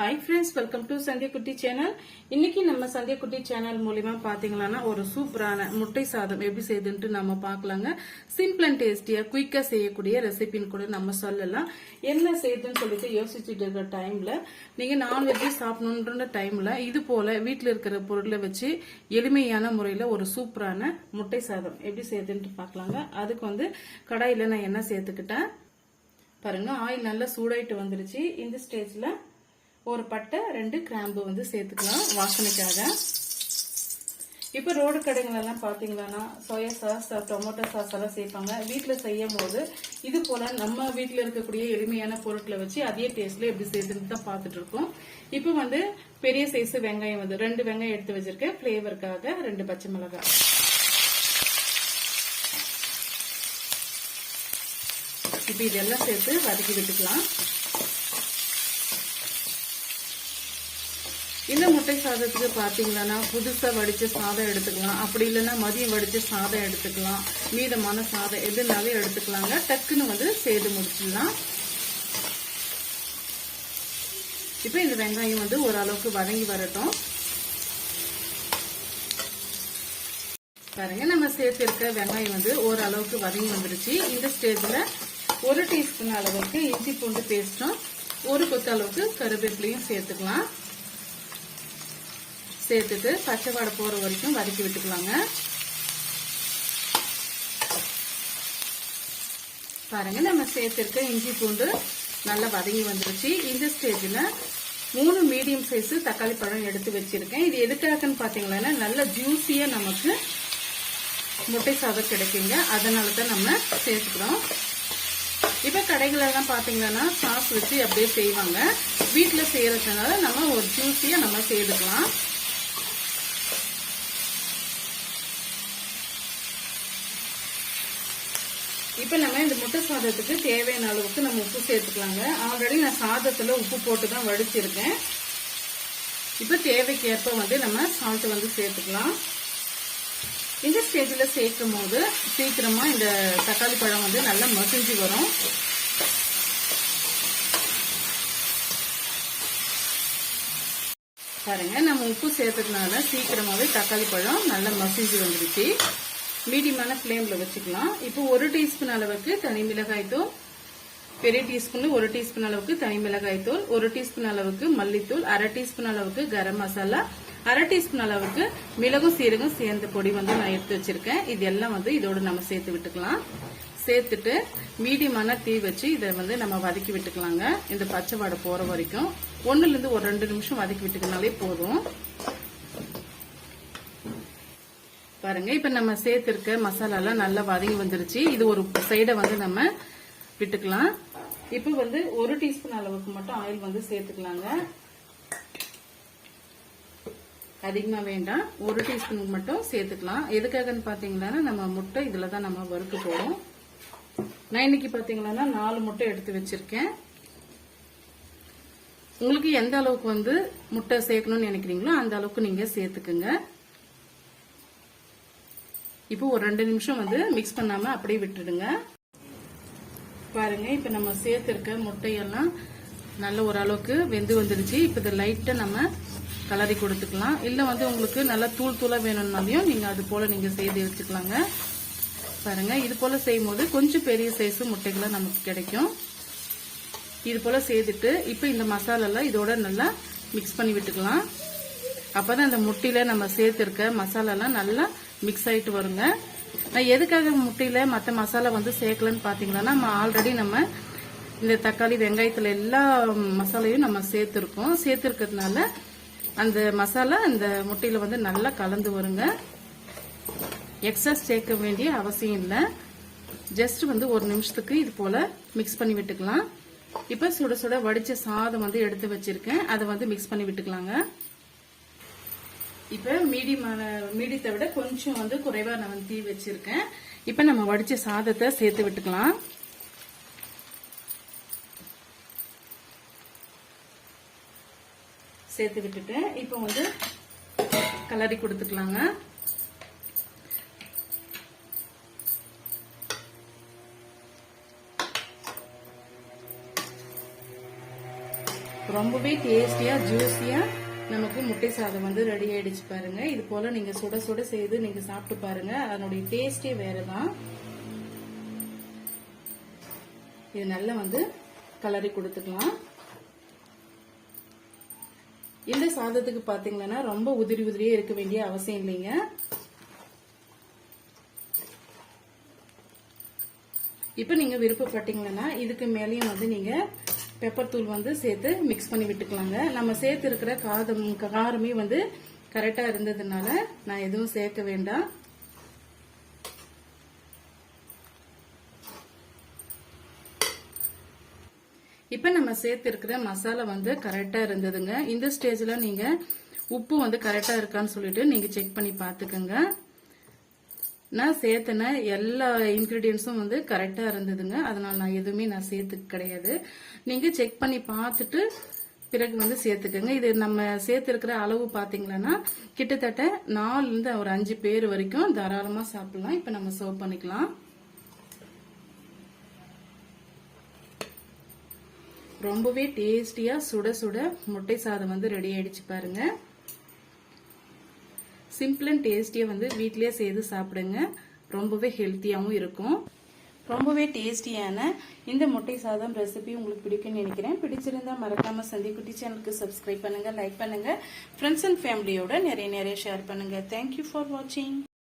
Hi friends, welcome to Sandhya Kutti channel. இன்னைக்கு நம்ம சந்தியா குட்டி சேனல் மூலமா பாத்தீங்கன்னா ஒரு சூப்பரான முட்டை சாதம் எப்படி செய்யுதுன்னு நம்ம பார்க்கலாங்க. சிம்பிள் அண்ட் டேஸ்டியா குயிக்கா செய்யக்கூடிய ரெசிபின்னு கூட நம்ம சொல்லலாம். என்ன செய்யுதுன்னு சொல்லிட்டு யோசிச்சுட்டு இருக்கிற டைம்ல நீங்க நான்வெஜ் சாப்பிடணுன்ற டைம்ல இது போல வீட்டுல இருக்கிற பொருளை வச்சு எளிமையான முறையில ஒரு சூப்பரான முட்டை சாதம் எப்படி செய்யுதுன்னு பார்க்கலாங்க. அதுக்கு வந்து கடாயில நான் என்ன சேர்த்துக்கிட்டேன் பாருங்க. ஆயில் நல்லா சூடாயிட்டு வந்துருச்சு. இந்த ஸ்டேஜ்ல ஒரு பட்டை 2 கிராம்பு வந்து சேர்த்துக்கலாம் வாசனைக்காக. இப்ப ரோடு கடைகள் எல்லாம் பாத்தீங்கன்னா சோயா சாஸ், டொமேட்டோ சாஸ் எல்லாம் சேர்ப்பாங்க. வீட்டுல செய்யும் போது இது போல நம்ம வீட்டுல இருக்கக்கூடிய எளிமையான பொருட்களை வச்சு அதே டேஸ்ட்ல எப்படி செய்யுதுன்னு தான் பாத்துட்டு இருக்கோம். இப்ப வந்து பெரிய சைஸ் வெங்காயம் வந்து 2 வெங்காயம் எடுத்து வச்சிருக்கேன். பிளேவருக்காக 2 பச்சை மிளகாய். இப்ப இதெல்லாம் சேர்த்து வதக்கி விட்டுக்கலாம். இந்த முட்டை சாதத்துக்கு பாத்தீங்கன்னா புதுசா வடிச்ச சாதம் எடுத்துக்கலாம், அப்படி இல்லைன்னா மதியம் வடிச்ச சாதம் எடுத்துக்கலாம், மீதமான சாதம் எதுனாலும் எடுத்துக்கலாங்க. டக்குன்னு வந்து செய்து முடிச்சிடலாம். இப்ப இந்த வெங்காயம் வந்து ஓரளவுக்கு வதங்கி வரட்டும். பாருங்க, நம்ம சேர்த்திருக்க வெங்காயம் வந்து ஓரளவுக்கு வதங்கி வந்துருச்சு. இந்த ஸ்டேஜ்ல 1 டீஸ்பூன் அளவுக்கு இஞ்சி பூண்டு பேஸ்டும் 1 கொத்து அளவுக்கு கருவேப்பிலையும் சேர்த்துக்கலாம். சேர்த்துட்டு பச்சை வாடை போற வரைக்கும் வதக்கி விட்டுக்கலாங்க. பாருங்க, நம்ம சேர்த்திருக்க இஞ்சி பூண்டு நல்லா வதங்கி வந்துருச்சு. இந்த ஸ்டேஜ்ல 3 மீடியம் சைஸ் தக்காளி பழம் எடுத்து வச்சிருக்கேன். இது எதுக்காகன்னு பாத்தீங்கன்னா நல்ல ஜூசியா நமக்கு முட்டை சாதம் கிடைக்குங்க. அதனாலதான் நம்ம சேர்த்துக்கிறோம். இப்ப கடைகள் எல்லாம் பாத்தீங்கன்னா சாஸ் வச்சு அப்படியே செய்வாங்க. வீட்டுல செய்யறதுனால நம்ம ஒரு ஜூசியா நம்ம செய்துக்கலாம். இப்ப நம்ம இந்த முட்டை சாதத்துக்கு தேவையான அளவுக்கு நம்ம உப்பு சேர்த்துக்கலாங்க. ஆல்ரெடி நான் சாதத்துல உப்பு போட்டு தான் வடிச்சிருக்கேன். இப்ப தேவைக்கு ஏற்ப வந்து நம்ம சால்ட் வந்து சேர்த்துக்கலாம். இந்த ஸ்டேஜ்ல சேர்க்கும் போது சீக்கிரமா இந்த தக்காளி பழம் வந்து நல்லா மசிஞ்சு வரும். பாருங்க, நம்ம உப்பு சேர்த்ததுனால சீக்கிரமாவே தக்காளி பழம் நல்லா மசிஞ்சு வந்துருச்சு. மீடியமான ஃப்ளேம்ல வச்சுக்கலாம். இப்போ 1 டீஸ்பூன் அளவுக்கு தனி மிளகாய் தூள், பெரிய டீஸ்பூன்ல 1 டீஸ்பூன் அளவுக்கு தனி மிளகாய் தூள், 1 டீஸ்பூன் அளவுக்கு மல்லித்தூள், 1/2 டீஸ்பூன் அளவுக்கு கரம் மசாலா, 1/2 டீஸ்பூன் அளவுக்கு மிளகும் சீரகம் சேர்ந்த பொடி வந்து நான் எடுத்து வச்சிருக்கேன். இது எல்லாம் வந்து இதோட நம்ம சேர்த்து விட்டுக்கலாம். சேர்த்துட்டு மீடியமான தீ வச்சு இதை வந்து நம்ம வதக்கி விட்டுக்கலாங்க. இந்த பச்சை வாடை போற வரைக்கும் 1ல இருந்து ஒரு 2 நிமிஷம் வதக்கி விட்டுக்கினாலே போதும். பாருங்க, இப்ப நம்ம சேர்த்திருக்க மசாலா எல்லாம் நல்லா வதங்கி வந்துருச்சு. இது ஒரு சைட வந்து நம்ம விட்டுக்கலாம். இப்ப வந்து 1 டீஸ்பூன் அளவுக்கு மட்டும் ஆயில் வந்து சேர்த்துக்கலாங்க. அதிகமா வேண்டாம், 1 டீஸ்பூன் மட்டும் சேர்த்துக்கலாம். எதுக்காகன்னு பாத்தீங்கன்னா நம்ம முட்டை இதுலதான் நம்ம வறுக்க போறோம். நான் இன்னைக்கு பாத்தீங்கன்னா 4 முட்டை எடுத்து வச்சிருக்கேன். உங்களுக்கு எந்த அளவுக்கு வந்து முட்டை சேர்க்கணும்னு நினைக்கிறீங்களோ அந்த அளவுக்கு நீங்க சேர்த்துக்குங்க. இப்போ ஒரு 2 நிமிஷம் வந்து மிக்ஸ் பண்ணாம அப்படியே விட்டுடுங்க. பாருங்க, இப்ப நம்ம சேர்த்திருக்க முட்டையெல்லாம் நல்ல ஓரளவுக்கு வெந்து வந்துருச்சு. இப்ப இதை லைட்டா நம்ம கலரி கொடுத்துக்கலாம். இல்ல வந்து உங்களுக்கு நல்லா தூளா வேணும்னாலையும் நீங்க அது போல நீங்க செய்து வச்சுக்கலாங்க. பாருங்க, இது போல செய்யும் போது கொஞ்சம் பெரிய சைஸ் முட்டைகளை நமக்கு கிடைக்கும். இது போல செய்துட்டு இப்ப இந்த மசாலா எல்லாம் இதோட நல்லா மிக்ஸ் பண்ணி விட்டுக்கலாம். அப்பதான் இந்த முட்டையில நம்ம சேர்த்திருக்க மசாலா எல்லாம் நல்லா மிக்ஸ் ஆயிட்டு வருங்க. நான் எதுக்காக முட்டையில மற்ற மசாலா வந்து சேர்க்கலன்னு பாத்தீங்கன்னா நம்ம ஆல்ரெடி நம்ம இந்த தக்காளி வெங்காயத்துல எல்லா மசாலையும் நம்ம சேர்த்திருக்கிறதுனால அந்த மசாலா அந்த முட்டையில வந்து நல்லா கலந்து வருங்க. எக்ஸ்ட்ரா சேர்க்க வேண்டிய அவசியம் இல்லை. ஜஸ்ட் வந்து 1 நிமிஷத்துக்கு இது போல மிக்ஸ் பண்ணி விட்டுக்கலாம். இப்ப சுட சுட வடிச்ச சாதம் வந்து எடுத்து வச்சிருக்கேன். அதை வந்து மிக்ஸ் பண்ணி விட்டுக்கலாங்க. இப்ப மீடியத்தை விட கொஞ்சம் வந்து குறைவா நான் வந்து தீ வச்சிருக்கேன். இப்ப நம்ம வடிச்ச சாதத்தை சேர்த்து விட்டுக்கலாம். சேர்த்து விட்டுட்டு இப்ப வந்து கலரி கொடுத்துக்கலாங்க. ரொம்பவே டேஸ்டியா ஜூஸியா நமக்கு முட்டை சாதம் வந்து ரெடி ஆயிடுச்சு பாருங்க. இது போல நீங்க சுட சுட செய்து நீங்க சாப்பிட்டு பாருங்க, அதனுடைய டேஸ்டே வேறதான். இது நல்லா வந்து கலரி கொடுத்துக்கலாம். இந்த சாதத்துக்கு பாத்தீங்கன்னா ரொம்ப உதிரி உதிரியே இருக்க வேண்டிய அவசியம் இல்லைங்க. இப்ப நீங்க விருப்பப்பட்டீங்கன்னா இதுக்கு மேலேயும் வந்து நீங்க பெப்பர் தூள் வந்து சேர்த்து மிக்ஸ் பண்ணி விட்டுக்கலாங்க. நம்ம சேர்த்து இருக்கிற காரமே வந்து கரெக்டா இருந்ததுனால நான் எதுவும் சேர்க்க வேண்டாம். இப்ப நம்ம சேர்த்து இருக்கிற மசாலா வந்து கரெக்டா இருந்ததுங்க. இந்த ஸ்டேஜ்ல நீங்க உப்பு வந்து கரெக்டா இருக்கான்னு சொல்லிட்டு நீங்க செக் பண்ணி பாத்துக்கோங்க. நான் சேர்த்தன எல்லா இன்கிரீடியன்ஸும் வந்து கரெக்டா இருந்ததுங்க. அதனால நான் எதுவுமே நான் சேர்த்துக்க கிடையாது. நீங்க செக் பண்ணி பார்த்துட்டு பிறகு வந்து சேர்த்துக்கோங்க. இது நம்ம சேர்த்திருக்கிற அளவு பாத்தீங்கன்னா கிட்டத்தட்ட 4 இருந்து ஒரு 5 பேர் வரைக்கும் தாராளமா சாப்பிடலாம். இப்ப நம்ம சர்வ் பண்ணிக்கலாம். ரொம்பவே டேஸ்டியா சுட சுட முட்டை சாதம் வந்து ரெடி ஆயிடுச்சு பாருங்க. சிம்பிள் அண்ட் டேஸ்டியா வந்து வீட்லயே செய்து சாப்பிடுங்க. ரொம்பவே ஹெல்த்தியாவும் இருக்கும். ரொம்பவே டேஸ்டியான இந்த முட்டை சாதம் ரெசிபி உங்களுக்கு பிடிக்கும்னு நினைக்கிறேன். பிடிச்சிருந்தா மறக்காம சந்திக்குட்டி சேனலுக்கு சப்ஸ்கிரைப் பண்ணுங்க, லைக் பண்ணுங்க, ஃப்ரெண்ட்ஸ் அண்ட் ஃபேமிலியோட நிறைய ஷேர் பண்ணுங்க. தேங்க்யூ ஃபார் வாட்சிங்.